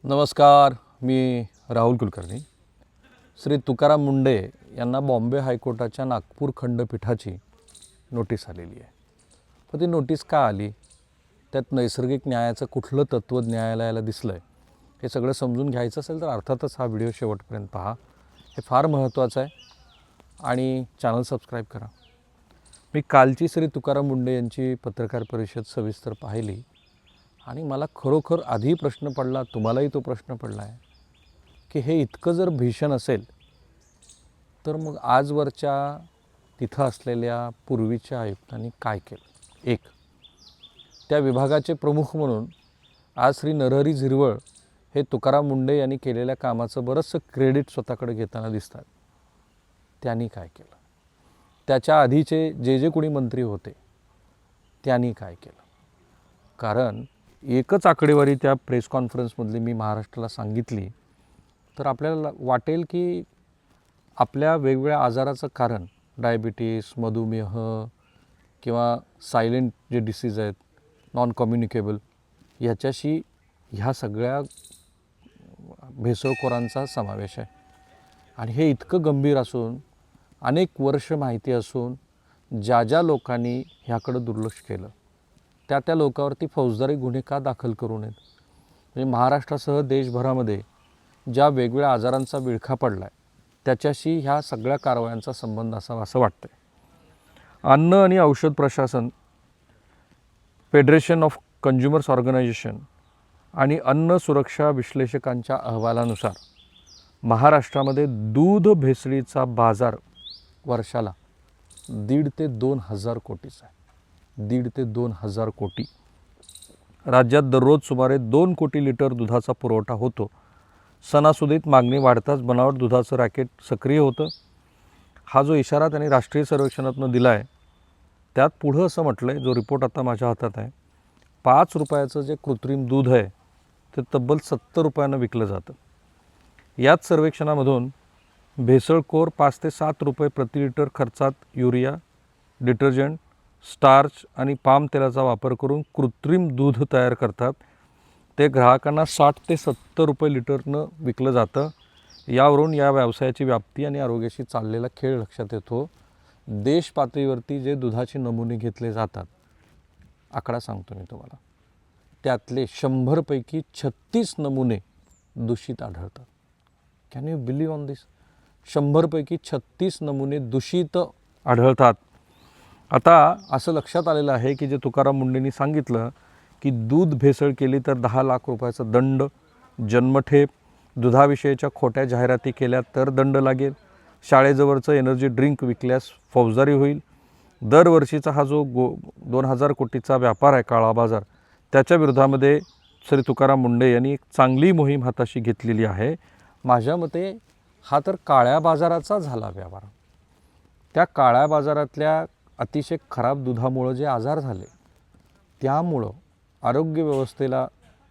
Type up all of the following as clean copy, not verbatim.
नमस्कार, मी राहुल कुलकर्णी. श्री तुकाराम मुंडे यांना बॉम्बे हायकोर्टाच्या नागपूर खंडपीठाची नोटीस आलेली आहे. पण ती नोटीस का आली, त्यात नैसर्गिक न्यायाचं कुठलं तत्त्व न्यायालयाला दिसलं आहे, हे सगळं समजून घ्यायचं असेल तर अर्थातच हा व्हिडिओ शेवटपर्यंत पहा. हे फार महत्त्वाचं आहे आणि चॅनल सबस्क्राईब करा. मी कालची श्री तुकाराम मुंडे यांची पत्रकार परिषद सविस्तर पाहिली आणि मला खरोखर आधी प्रश्न पडला, तुम्हालाही तो प्रश्न पडला आहे की हे इतकं जर भीषण असेल तर मग आजवरच्या तिथं असलेल्या पूर्वीच्या आयुक्तांनी काय केलं. एक, त्या विभागाचे प्रमुख म्हणून आज श्री नरहरी झिरवळ हे तुकाराम मुंडे यांनी केलेल्या कामाचं बरंचसं क्रेडिट स्वतःकडे घेताना दिसतात. त्यांनी काय केलं. त्याच्या आधीचे जे कोणी मंत्री होते त्यांनी काय केलं. कारण एकच आकडेवारी त्या प्रेस कॉन्फरन्समधली मी महाराष्ट्राला सांगितली तर आपल्याला वाटेल की आपल्या वेगवेगळ्या आजाराचं कारण डायबिटीस, मधुमेह किंवा सायलेंट जे डिसीज आहेत, नॉन कम्युनिकेबल, ह्याच्याशी ह्या सगळ्या भेसळखोरांचा समावेश आहे. आणि हे इतकं गंभीर असून, अनेक वर्ष माहिती असून, ज्या लोकांनी ह्याकडं दुर्लक्ष केलं त्या लोकांवरती फौजदारी गुन्हे का दाखल करू नयेत. म्हणजे महाराष्ट्रासह देशभरामध्ये ज्या वेगवेगळ्या आजारांचा विळखा पडला आहे त्याच्याशी ह्या सगळ्या कारवायांचा संबंध असावा असं वाटतं आहे. अन्न आणि औषध प्रशासन, फेडरेशन ऑफ कन्झ्युमर्स ऑर्गनायझेशन आणि अन्न सुरक्षा विश्लेषकांच्या अहवालानुसार महाराष्ट्रामध्ये दूध भेसळीचा बाजार वर्षाला 1.5 ते 2 हजार कोटीचा आहे. 1.5 ते 2 हजार कोटी. राज्यात दररोज सुमारे 2 कोटी लिटर दुधाचा पुरवठा होतो. सणासुदीत मागणी वाढताच बनावट दुधाचं रॅकेट सक्रिय होतं. हा जो इशारा त्यांनी राष्ट्रीय सर्वेक्षणातून दिला आहे त्यात पुढं असं म्हटलं आहे, जो रिपोर्ट आता माझ्या हातात आहे, 5 रुपयाचं जे कृत्रिम दूध आहे ते तब्बल 70 रुपयानं विकलं जातं. याच सर्वेक्षणामधून भेसळखोर 5 ते 7 रुपये प्रति लिटर खर्चात युरिया, डिटर्जंट, स्टार्च आणि पाम तेलाचा वापर करून कृत्रिम दूध तयार करतात. ते ग्राहकांना 60 ते 70 रुपये लिटरनं विकलं जातं. यावरून या व्यवसायाची व्याप्ती आणि आरोग्याशी चाललेला खेळ लक्षात येतो. देश पातळीवरती जे दुधाचे नमुने घेतले जातात, आकडा सांगतो मी तुम्हाला, त्यातले 100 पैकी 36 नमुने दूषित आढळतात. कॅन यू बिलीव्ह ऑन दिस? 100 पैकी 36 नमुने दूषित आढळतात. आता असं लक्षात आलेलं आहे की जे तुकाराम मुंडेंनी सांगितलं की दूध भेसळ केली तर 10 लाख रुपयाचा दंड, जन्मठेप, दुधाविषयीच्या खोट्या जाहिराती केल्या तर दंड लागेल, शाळेजवळचं एनर्जी ड्रिंक विकल्यास फौजदारी होईल. दरवर्षीचा हा जो 2000 कोटीचा व्यापार आहे, काळा बाजार, त्याच्या विरोधामध्ये श्री तुकाराम मुंडे यांनी एक चांगली मोहीम हाताशी घेतलेली आहे. माझ्या मते हा तर काळ्या बाजाराचा झाला व्यवहार. त्या काळ्या बाजारातल्या अतिशय खराब दुधामुळं जे आजार झाले त्यामुळं आरोग्य व्यवस्थेला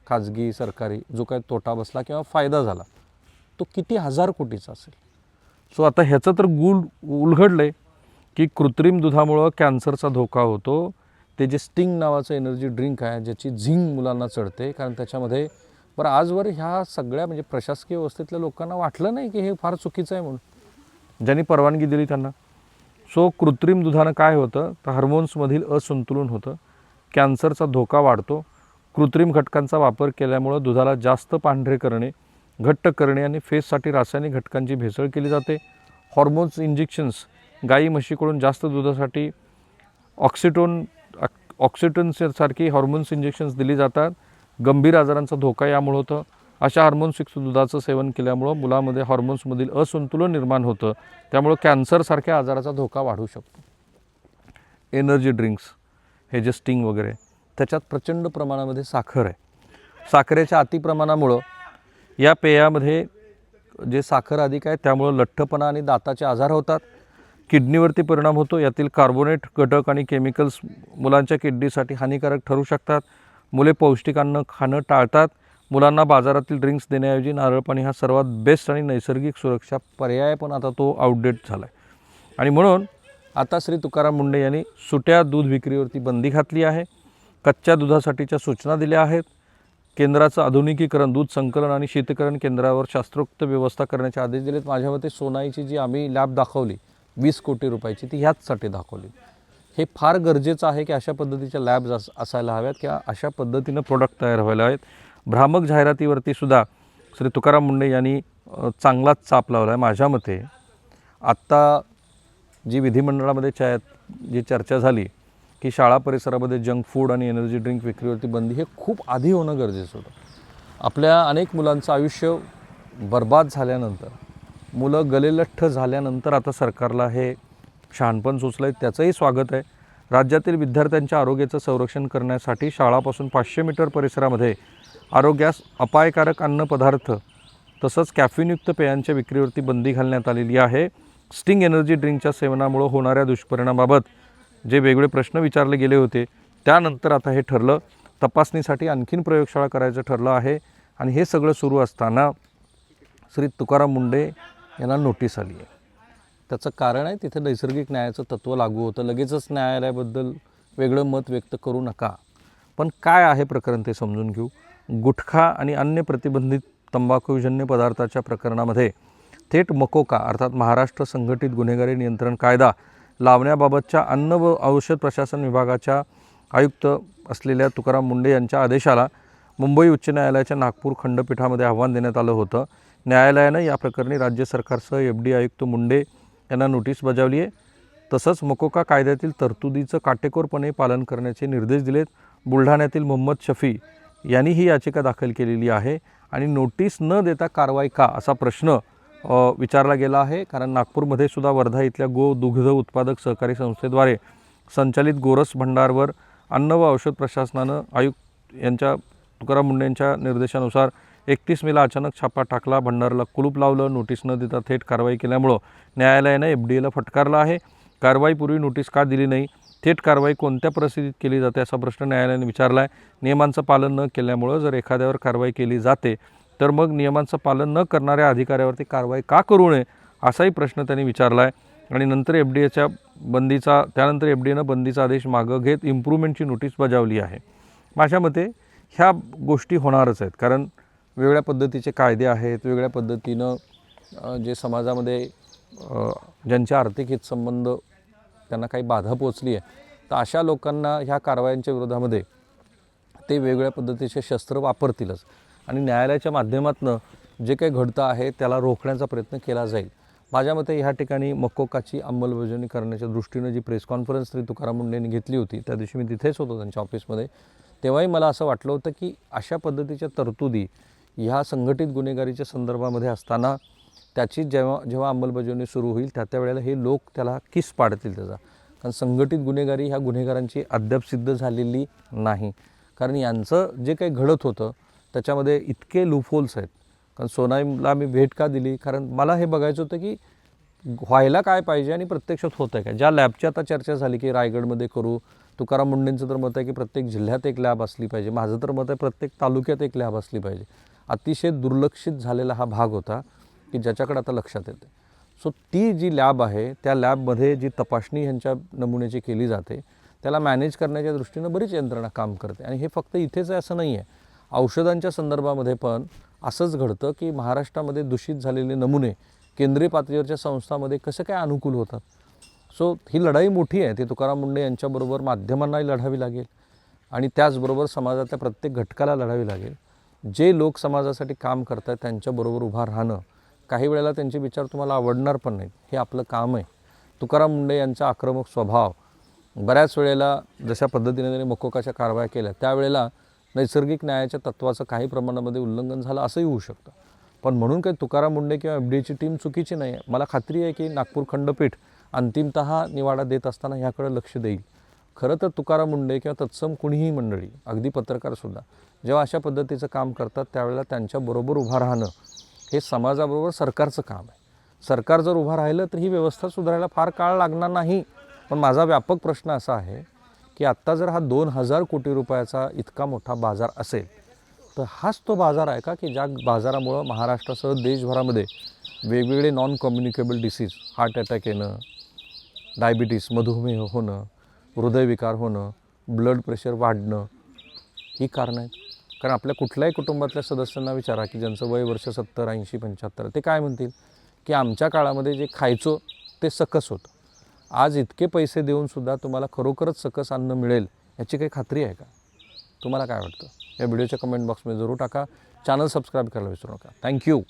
खाजगी सरकारी जो काही तोटा बसला किंवा फायदा झाला तो किती हजार कोटीचा असेल. सो आता ह्याचं तर उलगडलं आहे की कृत्रिम दुधामुळं कॅन्सरचा धोका होतो. ते जे स्टिंग नावाचं एनर्जी ड्रिंक आहे ज्याची झिंग मुलांना चढते, कारण त्याच्यामध्ये बरं आजवर ह्या सगळ्या म्हणजे प्रशासकीय व्यवस्थेतल्या लोकांना वाटलं नाही की हे फार चुकीचं आहे म्हणून, ज्यांनी परवानगी दिली त्यांना. सो कृत्रिम दुधानं काय होतं तर हार्मोन्समधील असंतुलन होतं, कॅन्सरचा धोका वाढतो. कृत्रिम घटकांचा वापर केल्यामुळं दुधाला जास्त पांढरे करणे, घट्ट करणे आणि फेससाठी रासायनिक घटकांची भेसळ केली जाते. हॉर्मोन्स इंजेक्शन्स, गाई म्हशीकडून जास्त दुधासाठी ऑक्सिटोनसारखी हॉर्मोन्स इंजेक्शन्स दिली जातात. गंभीर आजारांचा धोका यामुळे होतं. अशा हॉर्मोन्सयुक्त दुधाचं सेवन केल्यामुळं मुलामध्ये हॉर्मोन्समधील असंतुलन निर्माण होतं, त्यामुळं कॅन्सरसारख्या आजाराचा धोका वाढू शकतो. एनर्जी ड्रिंक्स हे जे स्टिंग वगैरे, त्याच्यात प्रचंड प्रमाणामध्ये साखर आहे. साखरेच्या अतिप्रमाणामुळं या पेयामध्ये जे साखर अधिक आहे त्यामुळं लठ्ठपणा आणि दाताचे आजार होतात. किडनीवरती परिणाम होतो. यातील कार्बोनेट घटक आणि केमिकल्स मुलांच्या किडनीसाठी हानिकारक ठरू शकतात. मुले पौष्टिक अन्न खाणं टाळतात. मुलांना बाजारातील ड्रिंक्स देण्याऐवजी नारळ पाणी हा सर्वात बेस्ट आणि नैसर्गिक सुरक्षा पर्याय, पण आता तो आउटडेट झाला आहे. आणि म्हणून आता श्री तुकाराम मुंडे यांनी सुट्या दूध विक्रीवरती बंदी घातली आहे. कच्च्या दुधासाठीच्या सूचना दिल्या आहेत. केंद्राचं आधुनिकीकरण, दूध संकलन आणि शीतकरण केंद्रावर शास्त्रोक्त व्यवस्था करण्याचे आदेश दिलेत. माझ्या मते सोनाईची जी आम्ही लॅब दाखवली 20 कोटी रुपयाची, ती ह्याचसाठी दाखवली. हे फार गरजेचं आहे की अशा पद्धतीच्या लॅब्स असायला हव्यात किंवा अशा पद्धतीनं प्रोडक्ट तयार व्हायला हवेत. भ्रामक जाहिरातीवरती सुद्धा श्री तुकाराम मुंडे यांनी चांगलाच चाप लावला आहे. माझ्या मते आत्ता जी विधिमंडळामध्ये जी चर्चा झाली की शाळा परिसरामध्ये जंक फूड आणि एनर्जी ड्रिंक विक्रीवरती बंदी, हे खूप आधी होणं गरजेचं होतं. आपल्या अनेक मुलांचं आयुष्य बर्बाद झाल्यानंतर, मुलं गलेलठ्ठ झाल्यानंतर आता सरकारला हे शहाणपण सुचलं आहे, त्याचंही स्वागत आहे. राज्यातील विद्यार्थ्यांच्या आरोग्याचं संरक्षण करण्यासाठी शाळापासून 500 मीटर परिसरामध्ये आरोग्यास अपायकारक अन्नपदार्थ तसंच कॅफीनयुक्त पेयांच्या विक्रीवरती बंदी घालण्यात आलेली आहे. स्टिंग एनर्जी ड्रिंकच्या सेवनामुळे होणाऱ्या दुष्परिणामाबाबत जे वेगळे प्रश्न विचारले गेले होते, त्यानंतर आता हे ठरलं. तपासणीसाठी आणखीन प्रयोगशाळा करायचं ठरलं आहे. आणि हे सगळं सुरू असताना श्री तुकाराम मुंडे यांना नोटीस आली आहे. त्याचं कारण आहे, तिथे नैसर्गिक न्यायाचं तत्त्व लागू होतं. लगेचच न्यायालयाबद्दल वेगळं मत व्यक्त करू नका. पण काय आहे प्रकरण ते समजून घेऊ. गुटखा आणि अन्य प्रतिबंधित तंबाखूजन्य पदार्थाच्या प्रकरणामध्ये थेट मकोका अर्थात महाराष्ट्र संघटित गुन्हेगारी नियंत्रण कायदा लावण्याबाबतच्या अन्न व औषध प्रशासन विभागाच्या आयुक्त असलेल्या तुकाराम मुंडे यांच्या आदेशाला मुंबई उच्च न्यायालयाच्या नागपूर खंडपीठामध्ये आव्हान देण्यात आलं होतं. न्यायालयानं या प्रकरणी राज्य सरकारसह FD आयुक्त मुंडे यांना नोटीस बजावली आहे. तसंच मकोका कायद्यातील तरतुदीचं काटेकोरपणे पालन करण्याचे निर्देश दिलेत. बुलढाण्यातील मोहम्मद शफी यांनी ही याचिका दाखल केलेली आहे. आणि नोटीस न देता कारवाई का असा प्रश्न विचारला गेला आहे. कारण नागपूरमध्ये सुद्धा वर्धा इथल्या दुग्ध उत्पादक सहकारी संस्थेद्वारे संचालित गोरस भंडारवर अन्न व औषध प्रशासनानं आयुक्त यांच्या तुकाराम मुंडे यांच्या निर्देशानुसार 31 मेला अचानक छापा टाकला. भंडारला कुलूप लावलं. नोटीस न देता थेट कारवाई केल्यामुळं न्यायालयानं FDAला फटकारला आहे. कारवाईपूर्वी नोटीस का दिली नाही, थेट कारवाई कोणत्या परिस्थितीत केली जाते असा प्रश्न न्यायालयाने विचारला आहे. नियमांचं पालन न केल्यामुळं जर एखाद्यावर कारवाई केली जाते तर मग नियमांचं पालन न करणाऱ्या अधिकाऱ्यावरती कारवाई का करू नये असाही प्रश्न त्यांनी विचारला आहे. आणि नंतर त्यानंतर FDAनं बंदीचा आदेश मागं घेत इम्प्रूव्हमेंटची नोटीस बजावली आहे. माझ्या मते ह्या गोष्टी होणारच आहेत. कारण वेगळ्या पद्धतीचे कायदे आहेत, वेगळ्या पद्धतीनं जे समाजामध्ये ज्यांचे आर्थिक हितसंबंध त्यांना काही बाधा पोचली आहे, तर अशा लोकांना ह्या कारवायांच्या विरोधामध्ये ते वेगळ्या पद्धतीचे शस्त्र वापरतीलच. आणि न्यायालयाच्या माध्यमातून जे काही घडतं आहे त्याला रोखण्याचा प्रयत्न केला जाईल. माझ्या मते ह्या ठिकाणी मकोकाची अंमलबजावणी करण्याच्या दृष्टीनं जी प्रेस कॉन्फरन्स श्री तुकाराम मुंडे यांनी घेतली होती, त्या दिवशी मी तिथेच होतो त्यांच्या ऑफिसमध्ये, तेव्हाही मला असं वाटलं होतं की अशा पद्धतीच्या तरतुदी ह्या संघटित गुन्हेगारीच्या संदर्भामध्ये असताना त्याची जेव्हा अंमलबजावणी सुरू होईल त्या वेळेला हे लोक त्याला किस पाडतील त्याचा. कारण संघटित गुन्हेगारी ह्या गुन्हेगारांची अद्याप सिद्ध झालेली नाही. कारण यांचं जे काही घडत होतं त्याच्यामध्ये इतके लूपहोल्स आहेत. कारण सोनाईला मी भेट का दिली, कारण मला हे बघायचं होतं की व्हायला काय पाहिजे आणि प्रत्यक्षात होतं आहे का. ज्या लॅबची आता चर्चा झाली की रायगडमध्ये करू, तुकाराम मुंडेंचं तर मत आहे की प्रत्येक जिल्ह्यात एक लॅब असली पाहिजे, माझं तर मत आहे प्रत्येक तालुक्यात एक लॅब असली पाहिजे. अतिशय दुर्लक्षित झालेला हा भाग होता की ज्याच्याकडे आता लक्षात येते. सो ती जी लॅब आहे त्या लॅबमध्ये जी तपासणी ह्यांच्या नमुन्याची केली जाते त्याला मॅनेज करण्याच्या दृष्टीनं बरीच यंत्रणा काम करते. आणि हे फक्त इथेच आहे असं नाही आहे, औषधांच्या संदर्भामध्ये पण असंच घडतं की महाराष्ट्रामध्ये दूषित झालेले नमुने केंद्रीय पातळीवरच्या संस्थांमध्ये कसं काय अनुकूल होतात. सो ही लढाई मोठी आहे, ती तुकाराम मुंडे यांच्याबरोबर माध्यमांनाही लढावी लागेल आणि त्याचबरोबर समाजातल्या प्रत्येक घटकाला लढावी लागेल. जे लोक समाजासाठी काम करतात त्यांच्याबरोबर उभा राहणं, काही वेळेला त्यांचे विचार तुम्हाला आवडणार पण नाहीत, हे आपलं काम आहे. तुकाराम मुंडे यांचा आक्रमक स्वभाव, बऱ्याच वेळेला जशा पद्धतीने त्यांनी मकोकाच्या कारवाया केल्या त्यावेळेला नैसर्गिक न्यायाच्या तत्त्वाचं काही प्रमाणामध्ये उल्लंघन झालं असंही होऊ शकतं. पण म्हणून काही तुकाराम मुंडे किंवा FDAची टीम चुकीची नाही आहे. मला खात्री आहे की नागपूर खंडपीठ अंतिमतः निवाडा देत असताना ह्याकडे लक्ष देईल. खरं तर तुकाराम मुंडे किंवा तत्सम कुणीही मंडळी, अगदी पत्रकारसुद्धा जेव्हा अशा पद्धतीचं काम करतात त्यावेळेला त्यांच्याबरोबर उभं राहणं हे समाजाबरोबर सरकारचं काम आहे. सरकार जर उभं राहिलं तर ही व्यवस्था सुधारायला फार काळ लागणार नाही. पण माझा व्यापक प्रश्न असा आहे की आत्ता जर हा 2000 कोटी रुपयाचा इतका मोठा बाजार असेल तर हाच तो बाजार आहे का की ज्या बाजारामुळं महाराष्ट्रासह देशभरामध्ये वेगवेगळे non communicable disease, heart attack येणं, डायबिटीस, मधुमेह होणं, हृदयविकार होणं, ब्लड प्रेशर वाढणं ही कारणं आहेत. कारण आपल्या कुठल्याही कुटुंबातल्या सदस्यांना विचारा की ज्यांचं वय वर्ष 70, 80, 75, ते काय म्हणतील की आमच्या काळामध्ये जे खायचो ते सकस होतं. आज इतके पैसे देऊनसुद्धा तुम्हाला खरोखरच सकस अन्न मिळेल याची काही खात्री आहे का? तुम्हाला काय वाटतं? या व्हिडिओच्या कमेंट बॉक्समध्ये जरूर टाका. चॅनल सबस्क्राईब करायला विसरू नका. थँक्यू.